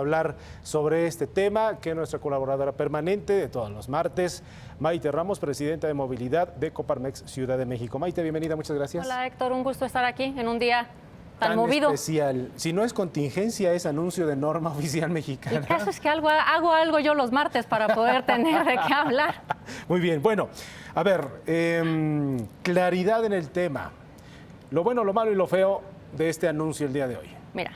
Hablar sobre este tema, que nuestra colaboradora permanente de todos los martes, Maite Ramos, presidenta de movilidad de Coparmex Ciudad de México. Maite, bienvenida, muchas gracias. Hola Héctor, un gusto estar aquí en un día tan movido. Especial. Si no es contingencia, es anuncio de norma oficial mexicana. El caso es que hago algo yo los martes para poder tener de qué hablar. Muy bien, bueno, a ver, claridad en el tema. Lo bueno, lo malo y lo feo de este anuncio el día de hoy. Mira,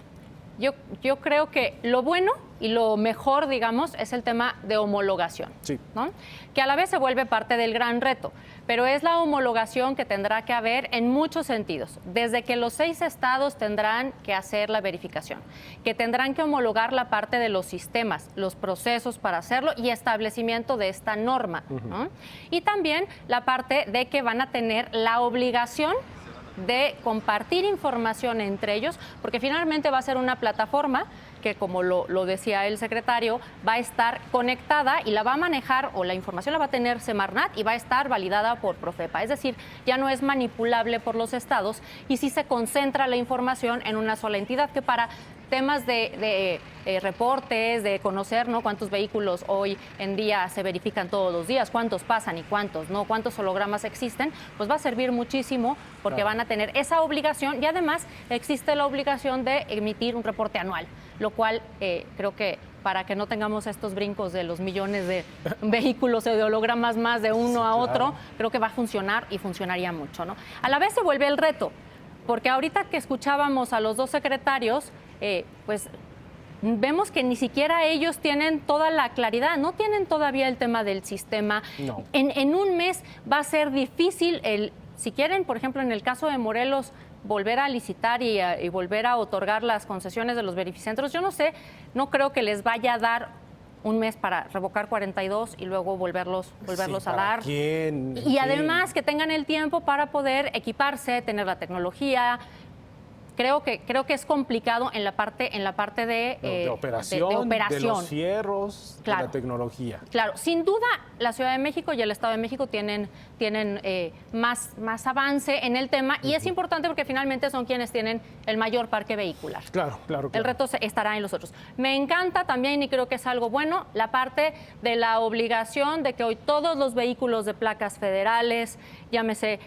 yo creo que lo bueno y lo mejor, digamos, es el tema de homologación, sí, ¿no? Que a la vez se vuelve parte del gran reto, pero es la homologación que tendrá que haber en muchos sentidos, desde que los 6 estados tendrán que hacer la verificación, que tendrán que homologar la parte de los sistemas, los procesos para hacerlo y establecimiento de esta norma, ¿no? Y también la parte de que van a tener la obligación de compartir información entre ellos, porque finalmente va a ser una plataforma que, como lo decía el secretario, va a estar conectada y la va a manejar, o la información la va a tener Semarnat y va a estar validada por Profepa. Es decir, ya no es manipulable por los estados y sí se concentra la información en una sola entidad, que para temas de reportes, de conocer, ¿no?, cuántos vehículos hoy en día se verifican todos los días, cuántos pasan y cuántos no, cuántos hologramas existen, pues va a servir muchísimo porque van a tener esa obligación y además existe la obligación de emitir un reporte anual, lo cual creo que para que no tengamos estos brincos de los millones de vehículos o de hologramas más de uno a otro, creo que va a funcionar y funcionaría mucho, ¿no? A la vez se vuelve el reto, porque ahorita que escuchábamos a los dos secretarios, pues vemos que ni siquiera ellos tienen toda la claridad, no tienen todavía el tema del sistema. No. En un mes va a ser difícil, si quieren, por ejemplo, en el caso de Morelos, volver a licitar y volver a otorgar las concesiones de los verificentros. Yo no sé, no creo que les vaya a dar un mes para revocar 42 y luego volverlos a dar. ¿Quién? Y además que tengan el tiempo para poder equiparse, tener la tecnología. Creo que es complicado en la parte de operación, de los fierros, claro, de la tecnología. Claro, sin duda la Ciudad de México y el Estado de México tienen más avance en el tema y es importante porque finalmente son quienes tienen el mayor parque vehicular. Claro. El reto estará en los otros. Me encanta también, y creo que es algo bueno, la parte de la obligación de que hoy todos los vehículos de placas federales, llámese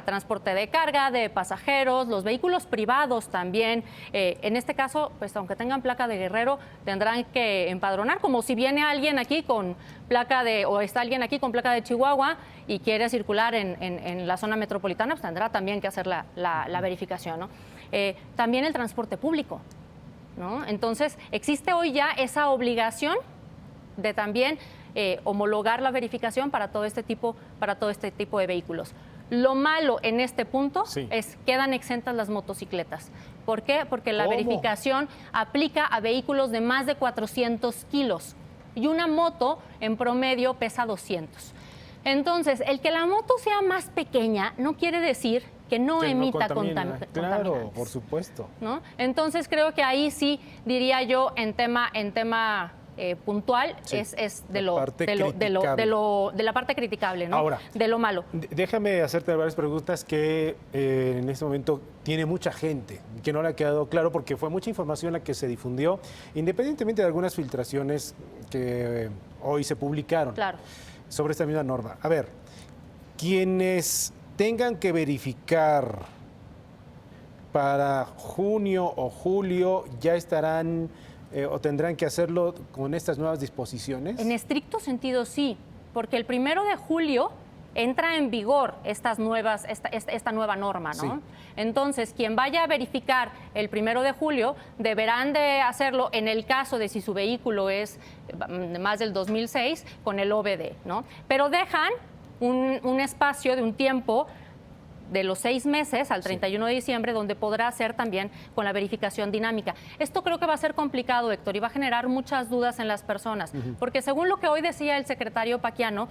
transporte de carga, de pasajeros, los vehículos privados también, en este caso, pues aunque tengan placa de Guerrero, tendrán que empadronar, como si viene alguien aquí con placa o está alguien aquí con placa de Chihuahua y quiere circular en la zona metropolitana, pues tendrá también que hacer la verificación, ¿no? También el transporte público, ¿no? Entonces, existe hoy ya esa obligación de también homologar la verificación para todo este tipo de vehículos. Lo malo en este punto es quedan exentas las motocicletas. ¿Por qué? Porque la verificación aplica a vehículos de más de 400 kilos y una moto en promedio pesa 200. Entonces, el que la moto sea más pequeña no quiere decir que no emita contaminantes. Claro, por supuesto, ¿no? Entonces, creo que ahí sí diría yo en tema puntual, es de la parte criticable, ¿no? Ahora, de lo malo. Déjame hacerte varias preguntas que en este momento tiene mucha gente que no le ha quedado claro porque fue mucha información la que se difundió, independientemente de algunas filtraciones que hoy se publicaron sobre esta misma norma. A ver, quienes tengan que verificar para junio o julio ya estarán o tendrán que hacerlo con estas nuevas disposiciones. En estricto sentido sí, porque el 1 de julio entra en vigor esta nueva norma, ¿no? Sí. Entonces, quien vaya a verificar el 1 de julio deberán de hacerlo en el caso de si su vehículo es más del 2006 con el OBD, ¿no? Pero dejan un espacio de un tiempo de los 6 meses al 31 de diciembre, donde podrá hacer también con la verificación dinámica. Esto creo que va a ser complicado, Héctor, y va a generar muchas dudas en las personas, porque según lo que hoy decía el secretario Paquiano,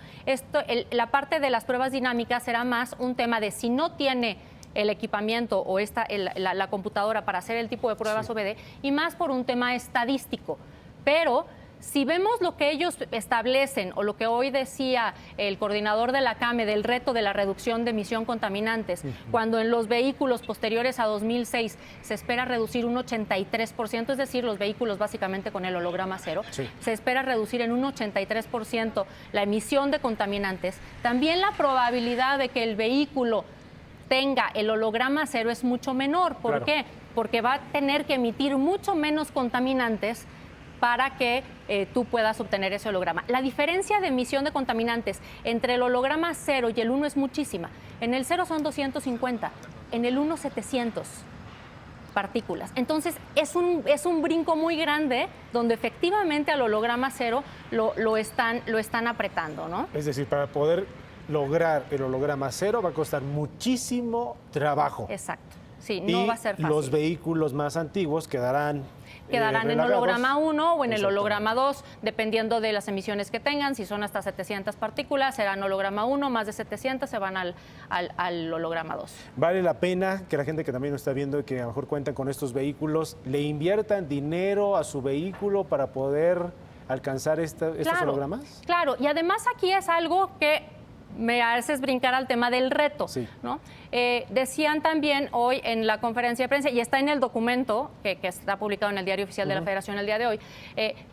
la parte de las pruebas dinámicas será más un tema de si no tiene el equipamiento o la computadora para hacer el tipo de pruebas OBD, y más por un tema estadístico. Pero Si vemos lo que ellos establecen o lo que hoy decía el coordinador de la CAME del reto de la reducción de emisión contaminantes, cuando en los vehículos posteriores a 2006 se espera reducir un 83%, es decir, los vehículos básicamente con el holograma cero, se espera reducir en un 83% la emisión de contaminantes, también la probabilidad de que el vehículo tenga el holograma cero es mucho menor. ¿Por qué? Porque va a tener que emitir mucho menos contaminantes para que tú puedas obtener ese holograma. La diferencia de emisión de contaminantes entre el holograma 0 y el 1 es muchísima. En el 0 son 250, en el 1 700 partículas. Entonces, es un brinco muy grande donde efectivamente al holograma 0 lo están apretando, ¿no? Es decir, para poder lograr el holograma 0 va a costar muchísimo trabajo. Exacto. Sí, no va a ser fácil. Los vehículos más antiguos quedarán en holograma 1 o en el holograma 2, dependiendo de las emisiones que tengan. Si son hasta 700 partículas, serán holograma 1, más de 700 se van al holograma 2. Vale la pena que la gente que también nos está viendo y que a lo mejor cuentan con estos vehículos, le inviertan dinero a su vehículo para poder alcanzar estos hologramas. Claro, y además aquí es algo que me haces brincar al tema del reto, ¿no? Decían también hoy en la conferencia de prensa, y está en el documento que está publicado en el Diario Oficial de la Federación el día de hoy,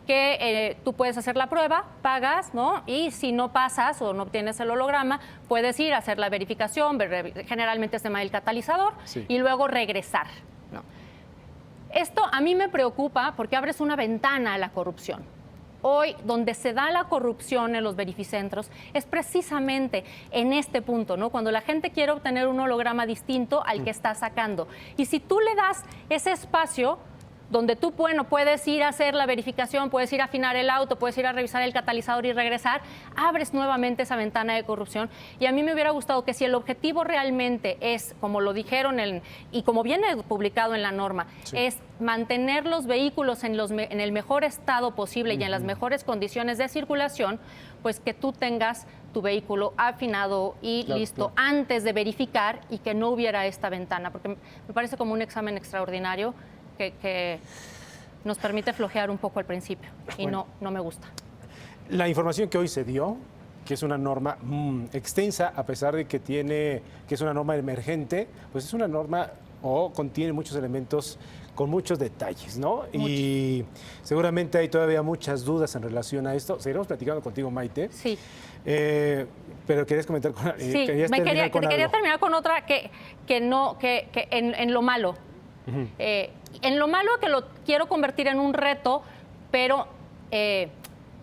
que tú puedes hacer la prueba, pagas, ¿no? Y si no pasas o no obtienes el holograma, puedes ir a hacer la verificación, generalmente es tema del catalizador, y luego regresar, ¿no? Esto a mí me preocupa porque abres una ventana a la corrupción. Hoy, donde se da la corrupción en los verificentros, es precisamente en este punto, ¿no? Cuando la gente quiere obtener un holograma distinto al que está sacando. Y si tú le das ese espacio donde tú, bueno, puedes ir a hacer la verificación, puedes ir a afinar el auto, puedes ir a revisar el catalizador y regresar, abres nuevamente esa ventana de corrupción. Y a mí me hubiera gustado que si el objetivo realmente es, como lo dijeron y como viene publicado en la norma, es mantener los vehículos en el mejor estado posible y en las mejores condiciones de circulación, pues que tú tengas tu vehículo afinado y listo antes de verificar y que no hubiera esta ventana, porque me parece como un examen extraordinario que nos permite flojear un poco al principio y no me gusta. La información que hoy se dio, que es una norma extensa, a pesar de que es una norma emergente, pues es una norma contiene muchos elementos con muchos detalles, ¿no? Y seguramente hay todavía muchas dudas en relación a esto. Seguiremos platicando contigo, Maite. Sí. Pero querías comentar con sí, quería terminar con otra que en lo malo. En lo malo que lo quiero convertir en un reto, pero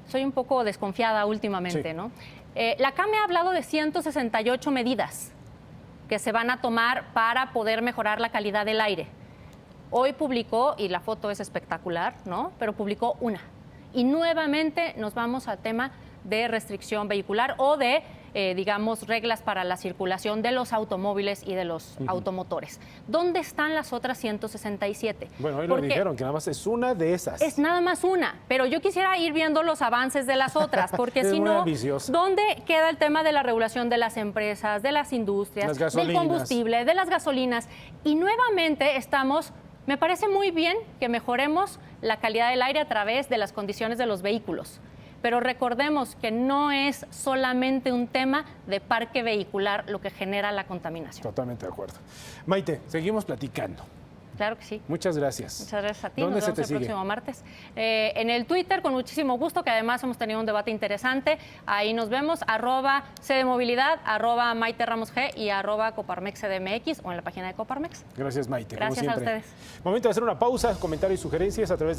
soy un poco desconfiada últimamente, ¿no? La CAME ha hablado de 168 medidas que se van a tomar para poder mejorar la calidad del aire. Hoy publicó, y la foto es espectacular, ¿no? Pero publicó una. Y nuevamente nos vamos al tema de restricción vehicular o de, digamos, reglas para la circulación de los automóviles y de los automotores. ¿Dónde están las otras 167? Bueno, hoy lo dijeron, que nada más es una de esas. Es nada más una, pero yo quisiera ir viendo los avances de las otras, porque si no, ¿dónde queda el tema de la regulación de las empresas, de las industrias, del combustible, de las gasolinas? Y nuevamente estamos... Me parece muy bien que mejoremos la calidad del aire a través de las condiciones de los vehículos, pero recordemos que no es solamente un tema de parque vehicular lo que genera la contaminación. Totalmente de acuerdo. Maite, seguimos platicando. Claro que sí. Muchas gracias. Muchas gracias a ti. ¿Dónde Nos vemos el próximo martes. En el Twitter, con muchísimo gusto, que además hemos tenido un debate interesante. Ahí nos vemos, @CDMovilidad, @MaiteRamosG y @CoparmexCDMX o en la página de Coparmex. Gracias, Maite. Gracias como a siempre. ustedes. Momento de hacer una pausa, comentarios y sugerencias a través de